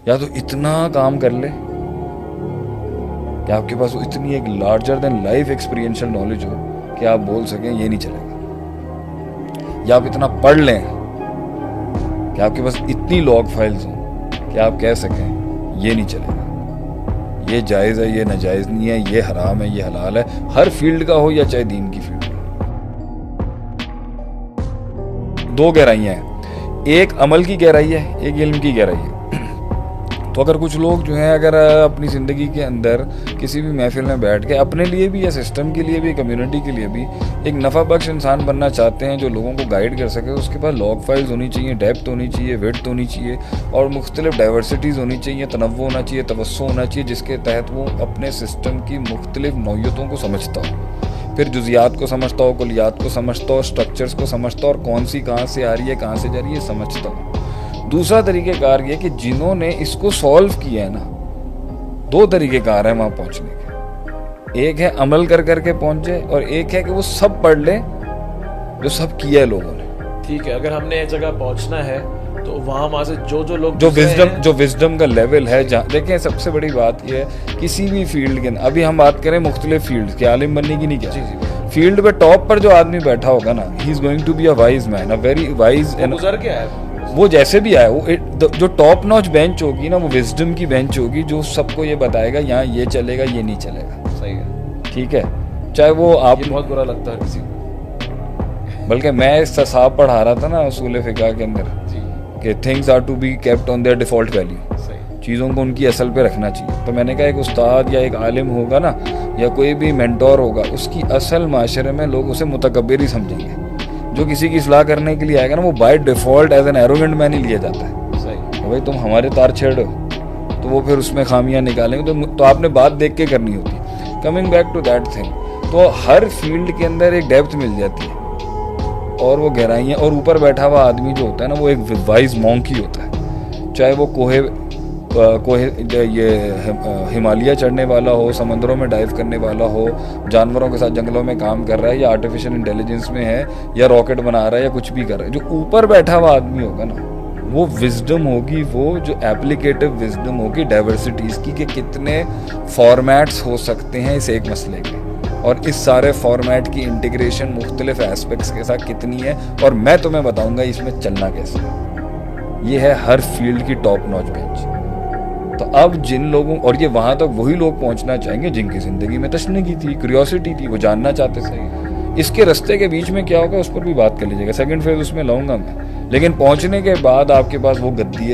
या तो इतना काम कर ले कि आपके पास इतनी एक larger than life experiential knowledge हो कि आप बोल सकें ये नहीं चलेगा, या आप इतना पढ़ लें कि आपके पास इतनी लॉग फाइल्स हों कि आप कह सकें ये नहीं चलेगा, ये जायज़ है, ये नाजायज़ नहीं है, ये हराम है, ये हलाल है, हर फील्ड का हो या चाहे दीन की फील्ड हो। दो गहराइयाँ हैं, एक अमल की गहराई है, एक इल्म की गहराई है। तो अगर कुछ लोग जो हैं अगर अपनी ज़िंदगी के अंदर किसी भी महफिल में बैठ के अपने लिए भी या सिस्टम के लिए भी कम्युनिटी के लिए भी एक नफ़ा बख्श इंसान बनना चाहते हैं जो लोगों को गाइड कर सके, उसके पास लॉग फाइल्स होनी चाहिए, डेप्थ होनी चाहिए, विड्थ होनी चाहिए और मुख्तलिफ डाइवर्सिटीज़ होनी चाहिए, तनव्वुर होना चाहिए, तवस्सु होना चाहिए, जिसके तहत वो अपने सिस्टम की मुख्तलिफ नौइयतों को समझता हो, फिर जुज़ियात को समझता हो, कुलियात को समझता हो, स्ट्रक्चर्स को समझता हो और कौन सी कहाँ से आ रही है, कहाँ से जा रही है समझता हो। दूसरा तरीक़ेकार ये कि जिन्होंने इसको सॉल्व किया है ना, दो तरीक़ेकार हैं वहाँ पहुँचने के, एक है अमल कर करके पहुँचे और एक है कि वो सब पढ़ ले जो सब किया है लोगों ने। ठीक है, अगर हमने एक जगह पहुँचना है तो वहाँ से जो लोग जो विजडम का लेवल है, जहाँ देखें सबसे बड़ी बात यह है किसी भी फील्ड के अंदर, अभी हम बात करें मुख्तलिफ फील्ड के, आलिम बनने की नहीं क्या, फील्ड पे टॉप पर जो आदमी बैठा होगा ना, he is going to be a wise man, a very wise, गुजर के आया वो जैसे भी आए, वो जो टॉप नॉच बेंच होगी ना, वो विजडम की बेंच होगी जो सबको ये बताएगा यहाँ ये चलेगा, ये नहीं चलेगा। सही है, ठीक है, चाहे वो आप, ये बहुत बुरा लगता है किसी को। बल्कि मैं साहब पढ़ा रहा था ना उसूल फिक़ह के अंदर कि things are to be kept on their default value, चीज़ों को उनकी असल पे रखना चाहिए। तो मैंने कहा एक उस्ताद या एक आलिम होगा ना या कोई भी मेंटोर होगा, उसकी असल माशरे में लोग उसे मुतकब्बिर ही समझेंगे। जो किसी की इस्लाह करने के लिए आएगा ना, वो by default as an arrogant man ही लिया जाता है। सही, भाई तुम हमारे तार छेड़ो, तो वो फिर उसमें खामियां निकालेंगे, तो आपने बात देख के करनी होती। Coming back to that thing, तो हर फील्ड के अंदर एक डेप्थ मिल जाती है और वो गहराइयाँ, और ऊपर बैठा हुआ आदमी जो होता है ना, वो एक वाइज मॉन्क ही होता है, चाहे वो ये हिमालय चढ़ने वाला हो, समंदरों में डाइव करने वाला हो, जानवरों के साथ जंगलों में काम कर रहा है, या आर्टिफिशियल इंटेलिजेंस में है, या रॉकेट बना रहा है, या कुछ भी कर रहा है। जो ऊपर बैठा हुआ आदमी होगा ना, वो विजडम होगी, वो जो एप्लीकेटिव विजडम होगी डाइवर्सिटीज़ की, कि कितने फॉर्मेट्स हो सकते हैं इस एक मसले के, और इस सारे फॉर्मेट की इंटीग्रेशन मुख्तलिफ एस्पेक्ट्स के साथ कितनी है, और मैं तुम्हें बताऊंगा इसमें चलना कैसे है। ये है हर फील्ड की टॉप नॉच बेंच। तो अब जिन लोगों, और ये वहाँ तक वही लोग पहुँचना चाहेंगे जिनकी ज़िंदगी में तशनगी थी, क्यूरियोसिटी थी, वो जानना चाहते थे। इसके रास्ते के बीच में क्या होगा उस पर भी बात कर लीजिएगा, सेकंड फेज उसमें लाऊंगा मैं, लेकिन पहुँचने के बाद आपके पास वो गद्दी है